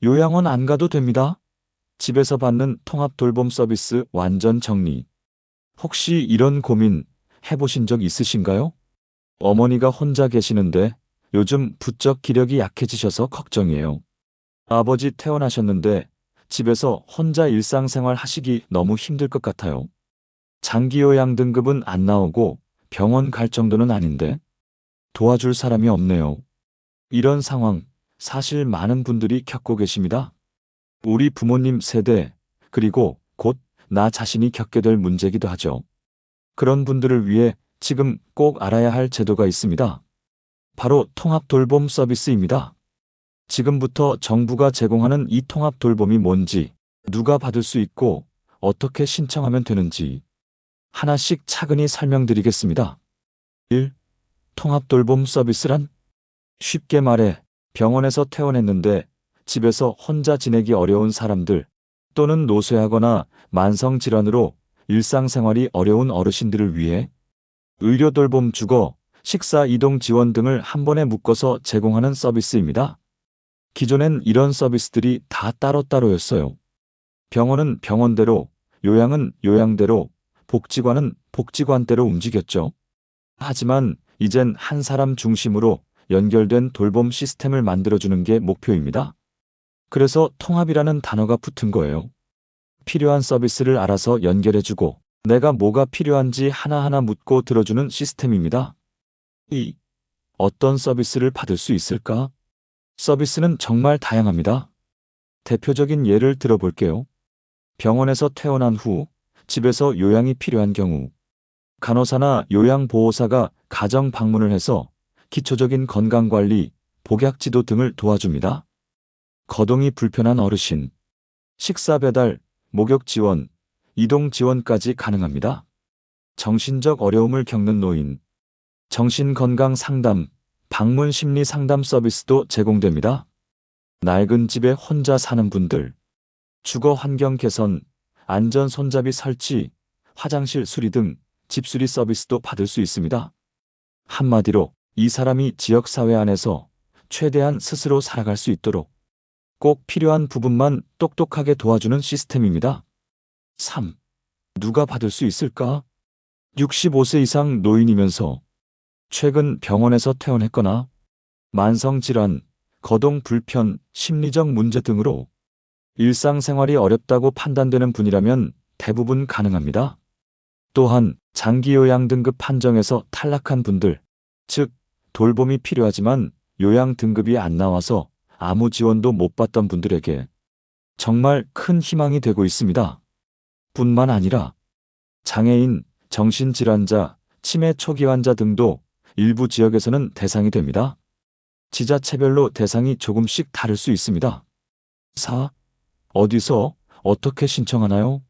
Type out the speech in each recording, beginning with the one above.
요양원 안 가도 됩니다. 집에서 받는 통합 돌봄 서비스 완전 정리. 혹시 이런 고민 해보신 적 있으신가요? 어머니가 혼자 계시는데 요즘 부쩍 기력이 약해지셔서 걱정이에요. 아버지 퇴원하셨는데 집에서 혼자 일상생활 하시기 너무 힘들 것 같아요. 장기요양 등급은 안 나오고 병원 갈 정도는 아닌데 도와줄 사람이 없네요. 이런 상황 사실 많은 분들이 겪고 계십니다. 우리 부모님 세대, 그리고 곧 나 자신이 겪게 될 문제기도 하죠. 그런 분들을 위해 지금 꼭 알아야 할 제도가 있습니다. 바로 통합 돌봄 서비스입니다. 지금부터 정부가 제공하는 이 통합 돌봄이 뭔지, 누가 받을 수 있고 어떻게 신청하면 되는지 하나씩 차근히 설명드리겠습니다. 1. 통합 돌봄 서비스란? 쉽게 말해 병원에서 퇴원했는데 집에서 혼자 지내기 어려운 사람들 또는 노쇠하거나 만성질환으로 일상생활이 어려운 어르신들을 위해 의료 돌봄 주거, 식사 이동 지원 등을 한 번에 묶어서 제공하는 서비스입니다. 기존엔 이런 서비스들이 다 따로따로였어요. 병원은 병원대로, 요양은 요양대로, 복지관은 복지관대로 움직였죠. 하지만 이젠 한 사람 중심으로 연결된 돌봄 시스템을 만들어주는 게 목표입니다. 그래서 통합이라는 단어가 붙은 거예요. 필요한 서비스를 알아서 연결해주고 내가 뭐가 필요한지 하나하나 묻고 들어주는 시스템입니다. 2. 어떤 서비스를 받을 수 있을까? 서비스는 정말 다양합니다. 대표적인 예를 들어볼게요. 병원에서 퇴원한 후 집에서 요양이 필요한 경우 간호사나 요양보호사가 가정 방문을 해서 기초적인 건강관리, 복약지도 등을 도와줍니다. 거동이 불편한 어르신, 식사 배달, 목욕 지원, 이동 지원까지 가능합니다. 정신적 어려움을 겪는 노인, 정신건강 상담, 방문 심리 상담 서비스도 제공됩니다. 낡은 집에 혼자 사는 분들, 주거 환경 개선, 안전 손잡이 설치, 화장실 수리 등 집수리 서비스도 받을 수 있습니다. 한마디로 이 사람이 지역사회 안에서 최대한 스스로 살아갈 수 있도록 꼭 필요한 부분만 똑똑하게 도와주는 시스템입니다. 3. 누가 받을 수 있을까? 65세 이상 노인이면서 최근 병원에서 퇴원했거나 만성질환, 거동 불편, 심리적 문제 등으로 일상생활이 어렵다고 판단되는 분이라면 대부분 가능합니다. 또한 장기요양 등급 판정에서 탈락한 분들, 즉 돌봄이 필요하지만 요양 등급이 안 나와서 아무 지원도 못 받던 분들에게 정말 큰 희망이 되고 있습니다. 뿐만 아니라 장애인, 정신질환자, 치매 초기 환자 등도 일부 지역에서는 대상이 됩니다. 지자체별로 대상이 조금씩 다를 수 있습니다. 4. 어디서 어떻게 신청하나요?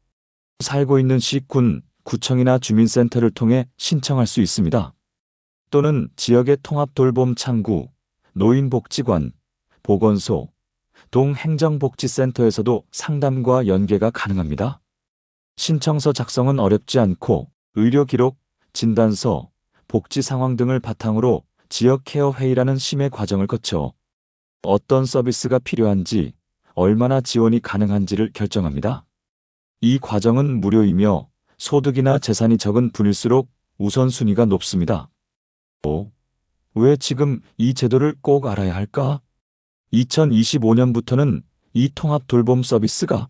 살고 있는 시군, 구청이나 주민센터를 통해 신청할 수 있습니다. 또는 지역의 통합돌봄 창구, 노인복지관, 보건소, 동행정복지센터에서도 상담과 연계가 가능합니다. 신청서 작성은 어렵지 않고 의료기록, 진단서, 복지 상황 등을 바탕으로 지역 케어 회의라는 심의 과정을 거쳐 어떤 서비스가 필요한지, 얼마나 지원이 가능한지를 결정합니다. 이 과정은 무료이며 소득이나 재산이 적은 분일수록 우선순위가 높습니다. 5. 왜 지금 이 제도를 꼭 알아야 할까? 2025년부터는 이 통합 돌봄 서비스가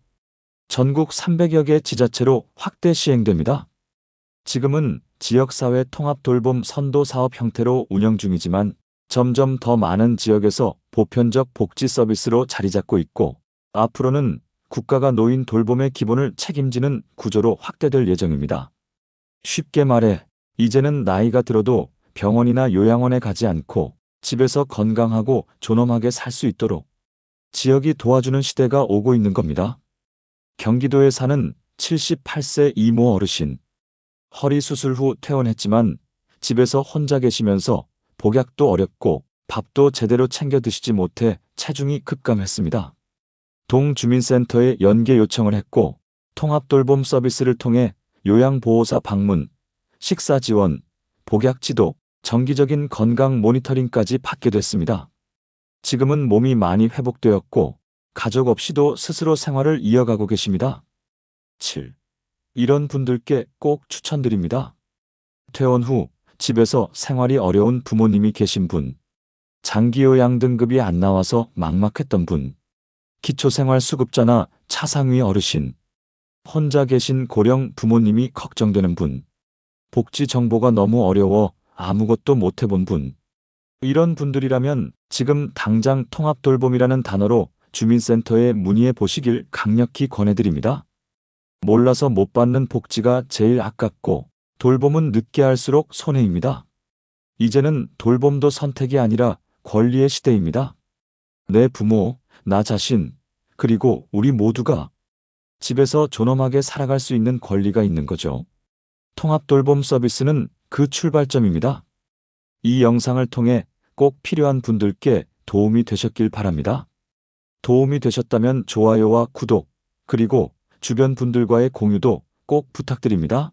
전국 300여 개 지자체로 확대 시행됩니다. 지금은 지역사회 통합 돌봄 선도 사업 형태로 운영 중이지만 점점 더 많은 지역에서 보편적 복지 서비스로 자리 잡고 있고 앞으로는 국가가 노인 돌봄의 기본을 책임지는 구조로 확대될 예정입니다. 쉽게 말해 이제는 나이가 들어도 병원이나 요양원에 가지 않고 집에서 건강하고 존엄하게 살 수 있도록 지역이 도와주는 시대가 오고 있는 겁니다. 경기도에 사는 78세 이모 어르신. 허리 수술 후 퇴원했지만 집에서 혼자 계시면서 복약도 어렵고 밥도 제대로 챙겨 드시지 못해 체중이 급감했습니다. 동주민센터에 연계 요청을 했고 통합돌봄 서비스를 통해 요양보호사 방문, 식사 지원, 복약 지도, 정기적인 건강 모니터링까지 받게 됐습니다. 지금은 몸이 많이 회복되었고 가족 없이도 스스로 생활을 이어가고 계십니다. 7. 이런 분들께 꼭 추천드립니다. 퇴원 후 집에서 생활이 어려운 부모님이 계신 분, 장기요양 등급이 안 나와서 막막했던 분, 기초생활수급자나 차상위 어르신, 혼자 계신 고령 부모님이 걱정되는 분, 복지 정보가 너무 어려워 아무것도 못 해본 분, 이런 분들이라면 지금 당장 통합돌봄이라는 단어로 주민센터에 문의해 보시길 강력히 권해드립니다. 몰라서 못 받는 복지가 제일 아깝고 돌봄은 늦게 할수록 손해입니다. 이제는 돌봄도 선택이 아니라 권리의 시대입니다. 내 부모, 나 자신, 그리고 우리 모두가 집에서 존엄하게 살아갈 수 있는 권리가 있는 거죠. 통합돌봄 서비스는 그 출발점입니다. 이 영상을 통해 꼭 필요한 분들께 도움이 되셨길 바랍니다. 도움이 되셨다면 좋아요와 구독, 그리고 주변 분들과의 공유도 꼭 부탁드립니다.